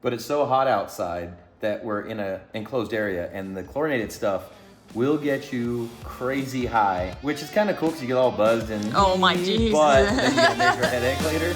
but it's so hot outside that we're in an enclosed area, and the chlorinated stuff will get you crazy high, which is kind of cool because you get all buzzed and oh my jeez. But then you get a major headache later.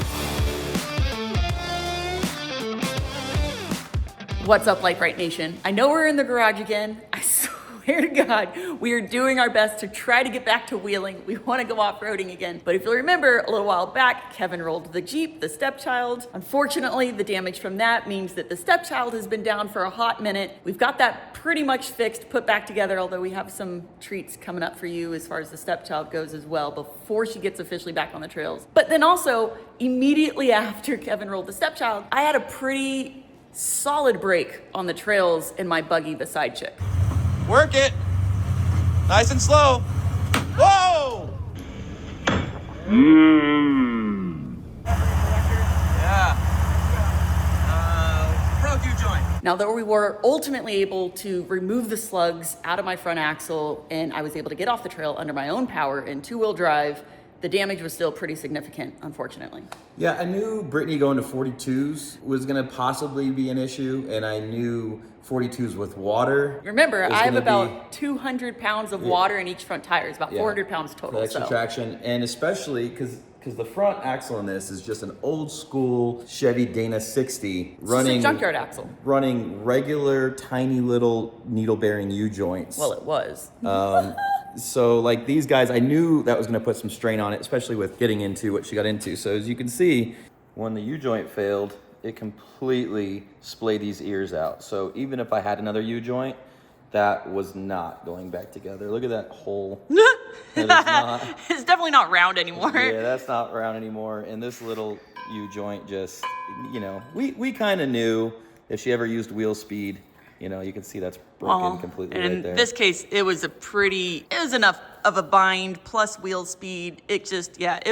What's up, Brite Nation? I know we're in the garage again. I swear to God, we are doing our best to try to get back to wheeling. We want to go off-roading again. But if you'll remember, a little while back, Kevin rolled the Jeep, the stepchild. Unfortunately, the damage from that means that the stepchild has been down for a hot minute. We've got that pretty much fixed, put back together, although we have some treats coming up for you as far as the stepchild goes as well before she gets officially back on the trails. But then also, immediately after Kevin rolled the stepchild, I had a pretty solid break on the trails in my buggy, the side chick. Work it. Nice and slow. Whoa! Yeah. Broke your joint. Now, though we were ultimately able to remove the slugs out of my front axle and I was able to get off the trail under my own power in two-wheel drive, the damage was still pretty significant, unfortunately. Yeah, I knew Brittany going to 42s was gonna possibly be an issue, and I knew 42s with water. Remember, I have about 200 pounds of water in each front tire. It's about 400 pounds total. The extra traction, and especially because the front axle in this is just an old school Chevy Dana 60 running it's a junkyard axle. Running regular tiny little needle bearing U joints. Well, it was. So like these guys, I knew that was going to put some strain on it, especially with getting into what she got into. So as you can see, when the U joint failed, it completely splayed these ears out. So even if I had another U joint, that was not going back together. Look at that hole. It's definitely not round anymore. Yeah, that's not round anymore. And this little U joint just, we kind of knew if she ever used wheel speed, you can see that's broken completely and right there. In this case, it was enough of a bind plus wheel speed. It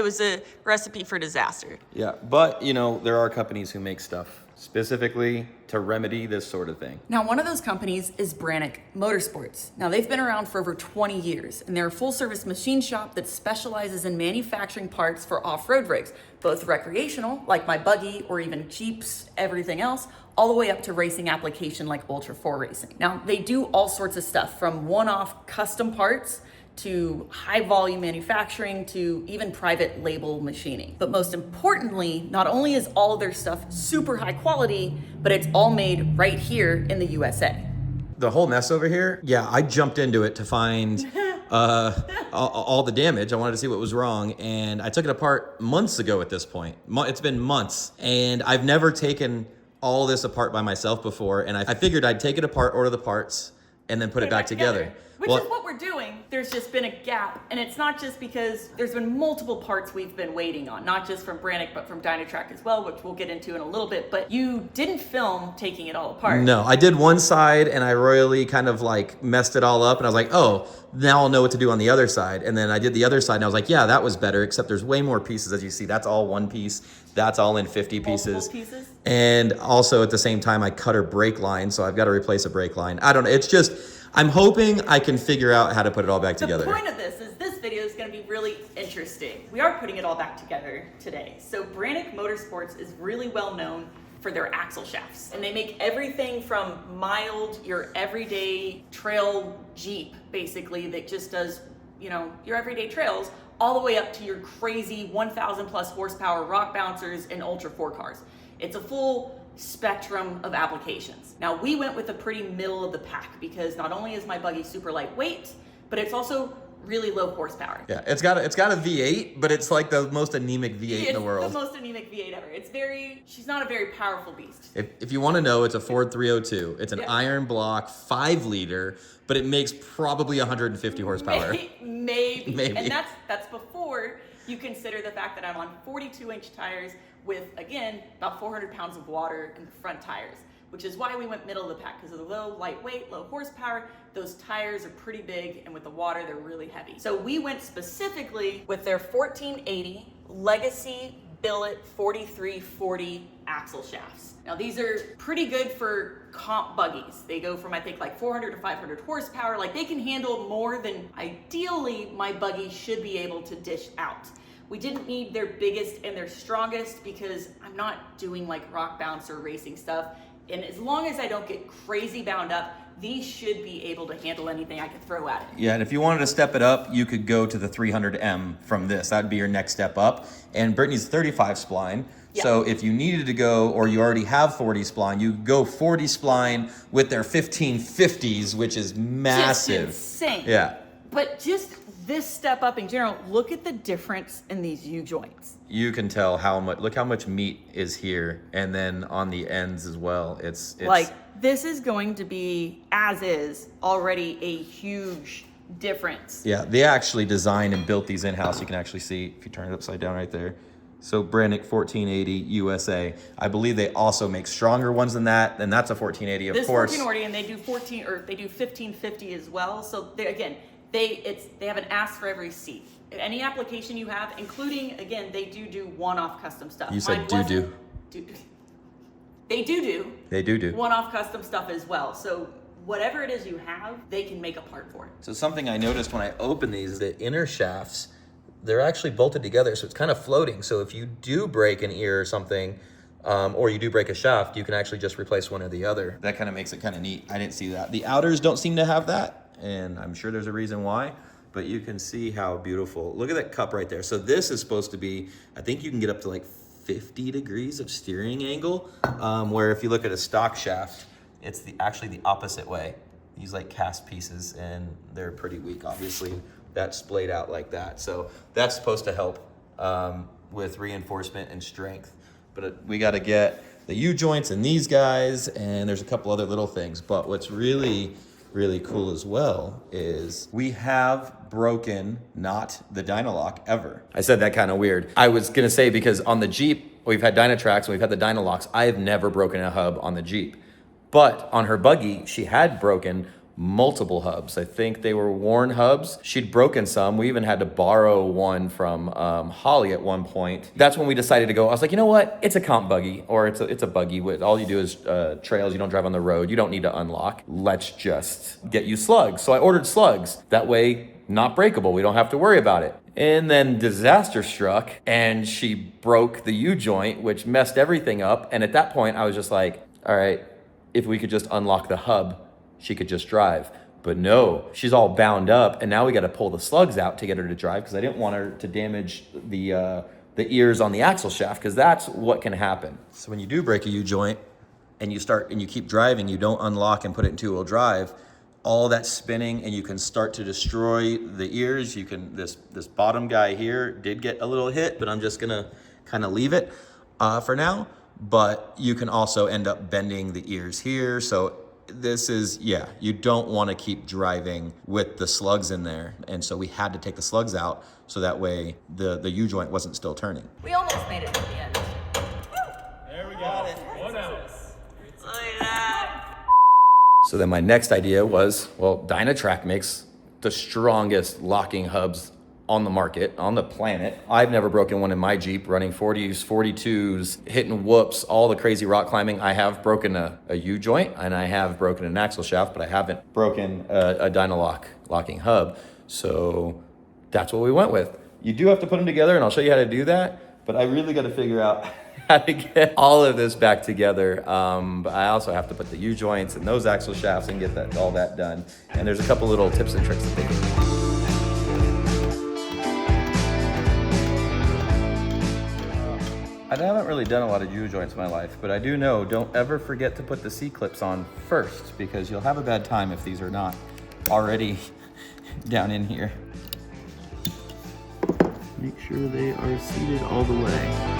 was a recipe for disaster. Yeah, but there are companies who make stuff specifically to remedy this sort of thing. Now, one of those companies is Brite Motorsports. Now, they've been around for over 20 years, and they're a full-service machine shop that specializes in manufacturing parts for off-road rigs, both recreational, like my buggy, or even Jeeps, everything else, all the way up to racing application like Ultra 4 racing. Now, they do all sorts of stuff, from one-off custom parts to high volume manufacturing to even private label machining. But most importantly, not only is all of their stuff super high quality, but it's all made right here in the USA. The whole mess over here, I jumped into it to find all the damage. I wanted to see what was wrong, and I took it apart months ago at this point. It's been months, and I've never taken all this apart by myself before, and I figured I'd take it apart, order the parts, and then put it back together. Which is what we're doing. There's just been a gap, and it's not just because there's been multiple parts we've been waiting on, not just from Brite, but from Dynatrack as well, which we'll get into in a little bit, but you didn't film taking it all apart. No, I did one side, and I royally kind of messed it all up, and I was like, oh, now I'll know what to do on the other side. And then I did the other side, and I was like, yeah, that was better, except there's way more pieces. As you see, that's all one piece. That's all in 50 pieces. Multiple pieces? And also at the same time, I cut her brake line, so I've got to replace a brake line. I don't know, it's just, I'm hoping I can figure out how to put it all back together. The point of this is this video is going to be really interesting. We are putting it all back together today. So Brite Motorsports is really well known for their axle shafts. And they make everything from mild, your everyday trail Jeep, basically, that just does, your everyday trails, all the way up to your crazy 1,000 plus horsepower rock bouncers and Ultra 4 cars. It's a full spectrum of applications. Now, we went with a pretty middle of the pack because not only is my buggy super lightweight, but it's also really low horsepower. Yeah, it's got a V8, but it's like the most anemic V8 in the world. It's the most anemic V8 ever. She's not a very powerful beast. If you want to know, it's a Ford 302. It's an iron block 5-liter, but it makes probably 150 horsepower. Maybe. And that's before you consider the fact that I'm on 42-inch tires with, again, about 400 pounds of water in the front tires, which is why we went middle of the pack, because of the low lightweight, low horsepower. Those tires are pretty big, and with the water, they're really heavy. So we went specifically with their 1480 Legacy Billet 4340 axle shafts. Now, these are pretty good for comp buggies. They go from, I think, 400 to 500 horsepower. They can handle more than ideally my buggy should be able to dish out. We didn't need their biggest and their strongest because I'm not doing rock bounce or racing stuff. And as long as I don't get crazy bound up, these should be able to handle anything I could throw at it. Yeah, and if you wanted to step it up, you could go to the 300M from this. That'd be your next step up. And Brittany's 35 spline. Yeah. So if you needed to go, or you already have 40 spline, you go 40 spline with their 1550s, which is massive. Just insane. Yeah. But just this step up in general, look at the difference in these U-joints. You can tell how much, look how much meat is here. And then on the ends as well, it's Like, this is going to be, as is, already a huge difference. yeah, they actually designed and built these in-house. You can actually see, if you turn it upside down right there. So Brannick 1480 USA. I believe they also make stronger ones than that, and that's a 1480, of This course. 1440, and they do 1550 as well. So they, again, they haven't asked for every seat. Any application you have, including, again, they do one-off custom stuff. You said Mine do-do. wasn't- They do. They do. One-off custom stuff as well. So whatever it is you have, they can make a part for it. So something I noticed when I opened these, the inner shafts, they're actually bolted together, so it's kind of floating. So if you do break an ear or something, or you do break a shaft, you can actually just replace one or the other. That kind of makes it kind of neat. I didn't see that. The outers don't seem to have that, and I'm sure there's a reason why, but you can see how beautiful. Look at that cup right there. So this is supposed to be, I think you can get up to like 50 degrees of steering angle, where if you look at a stock shaft, it's actually the opposite way. These like cast pieces, and they're pretty weak, obviously. That's splayed out like that. So that's supposed to help with reinforcement and strength. But we got to get the U-joints and these guys, and there's a couple other little things. But what's really, really cool as well is we have broken not the Dynalock ever. I said that kind of weird. I was going to say, because on the Jeep, we've had Dynatracks and we've had the Dynalocks. I have never broken a hub on the Jeep. But on her buggy, she had broken multiple hubs. I think they were worn hubs. She'd broken some. We even had to borrow one from Holly at one point. That's when we decided to go. I was like, you know what? It's a comp buggy, or it's a buggy with all you do is trails. You don't drive on the road. You don't need to unlock. Let's just get you slugs. So I ordered slugs. That way, not breakable. We don't have to worry about it. And then disaster struck, and she broke the U-joint, which messed everything up. And at that point, I was just like, all right, if we could just unlock the hub, she could just drive. But no, she's all bound up, and now we got to pull the slugs out to get her to drive, because I didn't want her to damage the ears on the axle shaft, because that's what can happen. So when you do break a U-joint and you keep driving, you don't unlock and put it in two-wheel drive, all that spinning, and you can start to destroy the ears. You can, this bottom guy here did get a little hit, but I'm just gonna kind of leave it for now. But you can also end up bending the ears here. So this is, yeah, you don't want to keep driving with the slugs in there. And so we had to take the slugs out so that way the U-joint wasn't still turning. We almost made it to the end. There we got it. One out. Look at that. So then my next idea was, well, Dynatrack makes the strongest locking hubs on the market, on the planet. I've never broken one in my Jeep, running 40s, 42s, hitting whoops, all the crazy rock climbing. I have broken a U-joint, and I have broken an axle shaft, but I haven't broken a Dynalock locking hub. So that's what we went with. You do have to put them together, and I'll show you how to do that, but I really got to figure out how to get all of this back together. But I also have to put the U-joints and those axle shafts and get all that done. And there's a couple little tips and tricks that they do. I haven't really done a lot of U-joints in my life, but I do know don't ever forget to put the C-clips on first, because you'll have a bad time if these are not already down in here. Make sure they are seated all the way.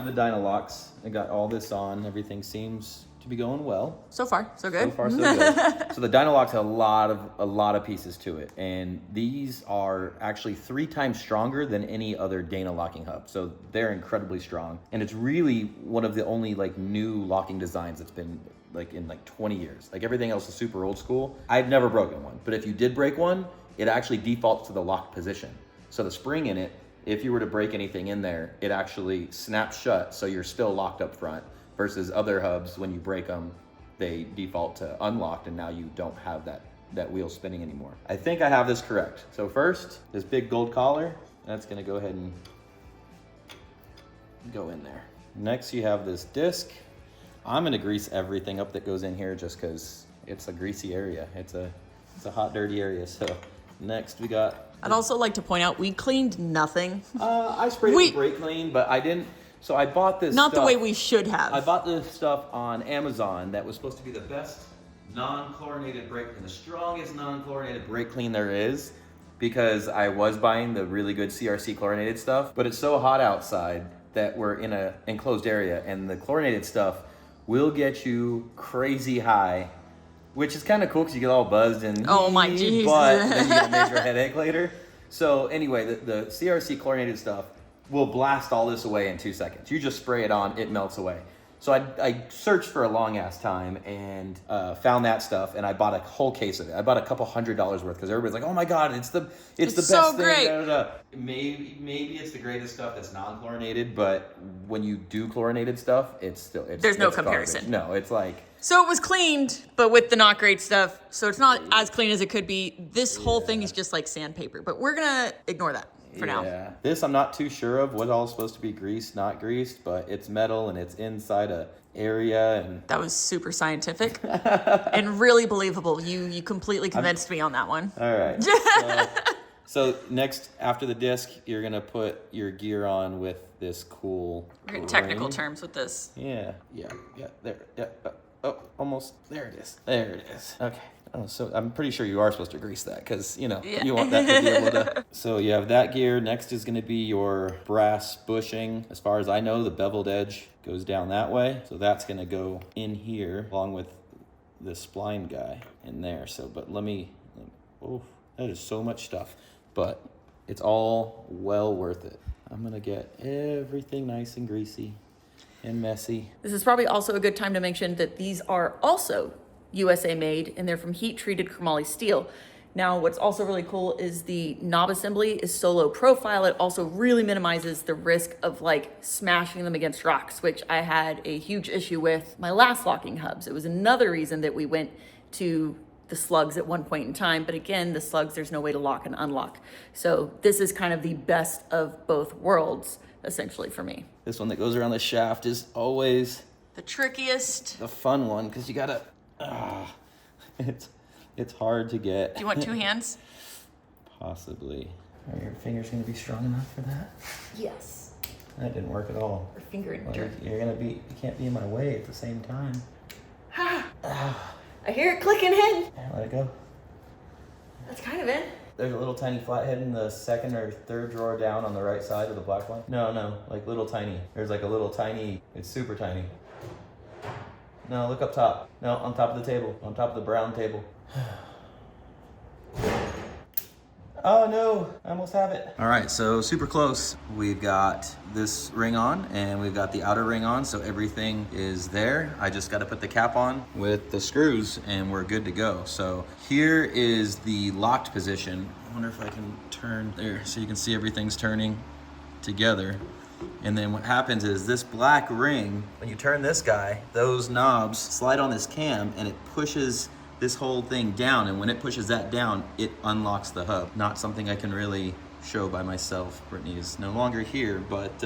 The Dynalocks. I got all this on. Everything seems to be going well. So far, so good. So far, so good. So the Dynalocks have a lot of pieces to it, and these are actually 3 times stronger than any other Dana locking hub. So they're incredibly strong, and it's really one of the only like new locking designs that's been like in like 20 years. Like everything else is super old school. I've never broken one, but if you did break one, it actually defaults to the locked position. So the spring in it, if you were to break anything in there, it actually snaps shut, so you're still locked up front, versus other hubs, when you break them, they default to unlocked, and now you don't have that wheel spinning anymore. I think I have this correct. So first, this big gold collar, that's gonna go ahead and go in there. Next, you have this disc. I'm gonna grease everything up that goes in here just because it's a greasy area. It's a hot, dirty area. So next we got... I'd also like to point out, we cleaned nothing. I sprayed it with brake clean, but I didn't. So I bought this Not stuff. the way we should have. I bought this stuff on Amazon that was supposed to be the best non-chlorinated brake clean, the strongest non-chlorinated brake clean there is, because I was buying the really good CRC chlorinated stuff, but it's so hot outside that we're in an enclosed area, and the chlorinated stuff will get you crazy high, which is kind of cool because you get all buzzed and oh my jeez, but then you get a major headache later. So anyway, the CRC chlorinated stuff will blast all this away in 2 seconds. You just spray it on, it melts away. So I searched for a long ass time and found that stuff, and I bought a whole case of it. I bought a couple $100 worth because everybody's like, "Oh my god, it's the best so thing." great. Da, da, da. Maybe it's the greatest stuff that's non-chlorinated, but when you do chlorinated stuff, it's There's no comparison. Garbage. No, it's like... So it was cleaned, but with the not great stuff. So it's not as clean as it could be. This whole thing is just like sandpaper, but we're gonna ignore that for now. Yeah. This I'm not too sure of what all is supposed to be greased, not greased, but it's metal and it's inside a area, and That was super scientific and really believable. You completely convinced me on that one. all right. So next, after the disc, you're gonna put your gear on with this cool We're getting technical ring. terms with this. Yeah, there, yeah. Oh, almost. There it is. There it is. Okay. Oh, so I'm pretty sure you are supposed to grease that because, you know, Yeah. you want that to be able to... So you have that gear. Next is going to be your brass bushing. As far as I know, the beveled edge goes down that way. So that's going to go in here along with the spline guy in there. So, but let me... Oh, that is so much stuff. But it's all well worth it. I'm going to get everything nice and greasy and messy. This is probably also a good time to mention that these are also USA made, and they're from heat-treated chromoly steel. Now, what's also really cool is the knob assembly is so low profile. It also really minimizes the risk of like smashing them against rocks, which I had a huge issue with my last locking hubs. It was another reason that we went to the slugs at one point in time. But again, the slugs, there's no way to lock and unlock. So this is kind of the best of both worlds, essentially, for me. This one that goes around the shaft is always The trickiest. the fun one because you gotta... it's hard to get. Do you want two hands? Possibly. Are your fingers gonna be strong enough for that? Yes. That didn't work at all. Or finger in Like, dirt. you can't be in my way at the same time. I hear it clicking in. Yeah, let it go. That's kind of in. There's a little tiny flathead in the second or third drawer down on the right side of the black one. No, like little tiny. There's like a little tiny, it's super tiny. No, look up top. No, on top of the table. On top of the brown table. Oh no, I almost have it. All right, so super close. We've got this ring on and we've got the outer ring on, so everything is there. I just gotta put the cap on with the screws and we're good to go. So here is the locked position. I wonder if I can turn there so you can see everything's turning together. And then what happens is this black ring, when you turn this guy, those knobs slide on this cam and it pushes this whole thing down, and when it pushes that down, it unlocks the hub. Not something I can really show by myself. Brittany is no longer here, but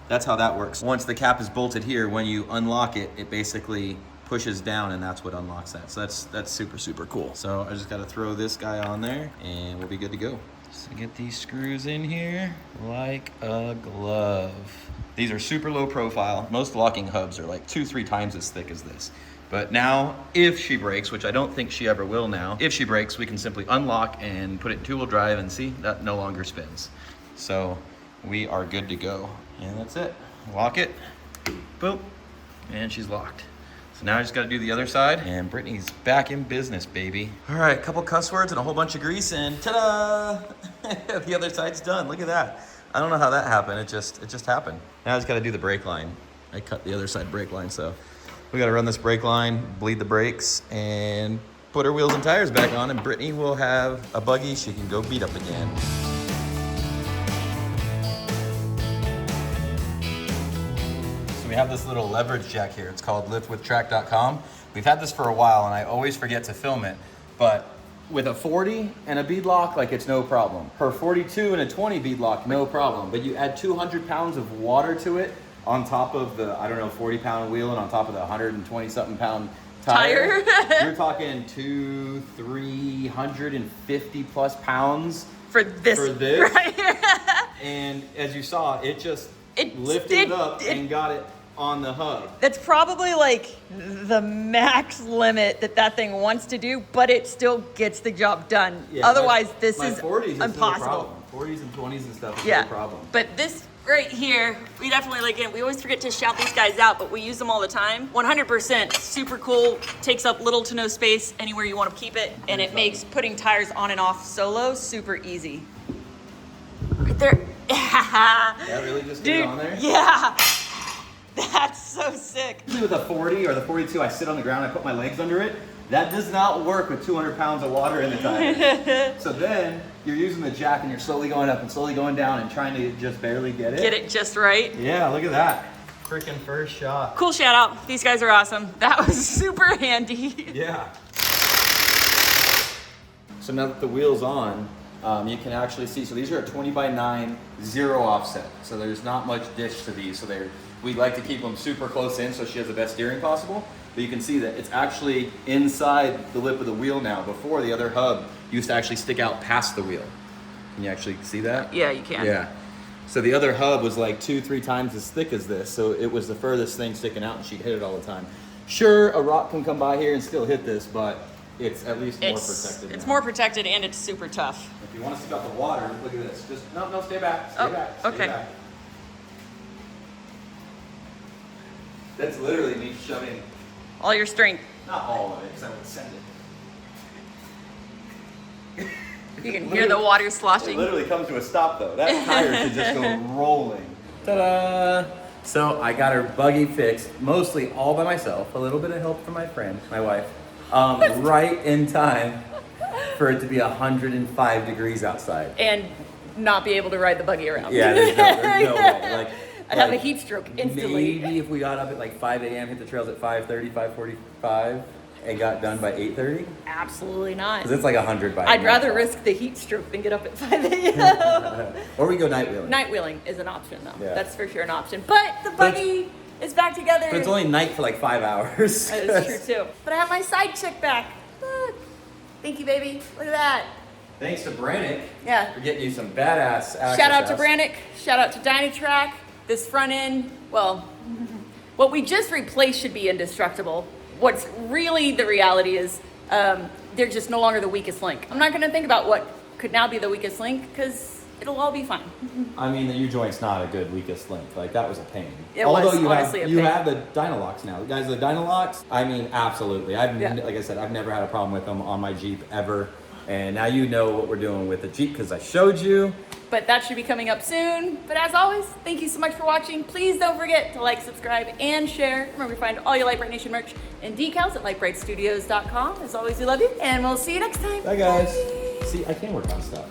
that's how that works. Once the cap is bolted here, when you unlock it, it basically pushes down and that's what unlocks that. So that's super, super cool. So I just gotta throw this guy on there and we'll be good to go. So get these screws in here like a glove. These are super low profile. Most locking hubs are like 2-3 times as thick as this. But now, if she breaks, which I don't think she ever will now, if she breaks, we can simply unlock and put it in two-wheel drive and see, that no longer spins. So we are good to go. And that's it. Lock it, boom, and she's locked. So now I just gotta do the other side, and Brittany's back in business, baby. All right, a couple cuss words and a whole bunch of grease, and ta-da! The other side's done, look at that. I don't know how that happened, it just happened. Now I just gotta do the brake line. I cut the other side brake line, so we gotta run this brake line, bleed the brakes, and put her wheels and tires back on, and Brittany will have a buggy she can go beat up again. we have this little leverage jack here. It's called liftwithtrack.com. We've had this for a while and I always forget to film it, but with a 40 and a bead lock, like it's no problem. For 42 and a 20 bead lock, no problem. But you add 200 pounds of water to it on top of the, I don't know, 40 pound wheel and on top of the 120 something pound tire. You're talking 350 plus pounds for this right here. And as you saw, it just lifted it up and got it on the hub. That's probably like the max limit that thing wants to do, but it still gets the job done. Yeah, otherwise, this is 40s impossible. 40s and 20s and stuff is no problem. But this right here, we definitely like it. We always forget to shout these guys out, but we use them all the time. 100% super cool, takes up little to no space anywhere you want to keep it, and it makes putting tires on and off solo super easy. Right there. That really just get it on there? Yeah. That's so sick. With a 40 or the 42, I sit on the ground, I put my legs under it. That does not work with 200 pounds of water in the tire. So then you're using the jack and you're slowly going up and slowly going down and trying to just barely get it. Get it just right. Yeah, look at that. Freaking first shot. Cool shout out. These guys are awesome. That was super handy. Yeah. So now that the wheel's on, you can actually see, so these are a 20x9, 0 offset. So there's not much ditch to these. So we like to keep them super close in so she has the best steering possible. But you can see that it's actually inside the lip of the wheel now. Before, the other hub used to actually stick out past the wheel. Can you actually see that? Yeah, you can. Yeah. So the other hub was like 2-3 times as thick as this. So it was the furthest thing sticking out and she'd hit it all the time. Sure, a rock can come by here and still hit this, but it's at least more protected. It's now. more protected and it's super tough. If you want to stick out the water, look at this. Just, no, stay back, stay back, stay okay. back. That's literally me shoving, All your strength. not all of it, because I would send it. You can hear the water It sloshing. literally comes to a stop though. That tire should just go rolling. Ta-da! So I got her buggy fixed, mostly all by myself. A little bit of help from my friend, my wife, right in time for it to be 105 degrees outside. And not be able to ride the buggy around. Yeah, there's no way. I'd have a heat stroke instantly. Maybe if we got up at like 5 a.m., hit the trails at 5:30, 5:45, and got done by 8:30. Absolutely not. Because it's like 100 by I'd now. rather risk the heat stroke than get up at 5 a.m. Or we go night wheeling. Night wheeling is an option though. Yeah. That's for sure an option. But the buggy is back together. But it's only night for like 5 hours. That is true too. But I have my side chick back. Look. Thank you, baby. Look at that. Thanks to Brannick Yeah. for getting you some badass access Shout out to house. Brannick. Shout out to Dynatrack. This front end, well, what we just replaced should be indestructible. What's really the reality is they're just no longer the weakest link. I'm not going to think about what could now be the weakest link because it'll all be fine. I mean, the U-joint's not a good weakest link. Like, that was a pain. It was Although honestly a you pain. have the Dynalocks now. Guys, the Dynalocks, I mean, absolutely. Yeah. Like I said, I've never had a problem with them on my Jeep ever. And now you know what we're doing with the Jeep because I showed you. But that should be coming up soon. But as always, thank you so much for watching. Please don't forget to like, subscribe, and share. Remember to find all your Lite Brite Nation merch and decals at litebritstudios.com. As always, we love you, and we'll see you next time. Bye, guys. See, I can work on stuff.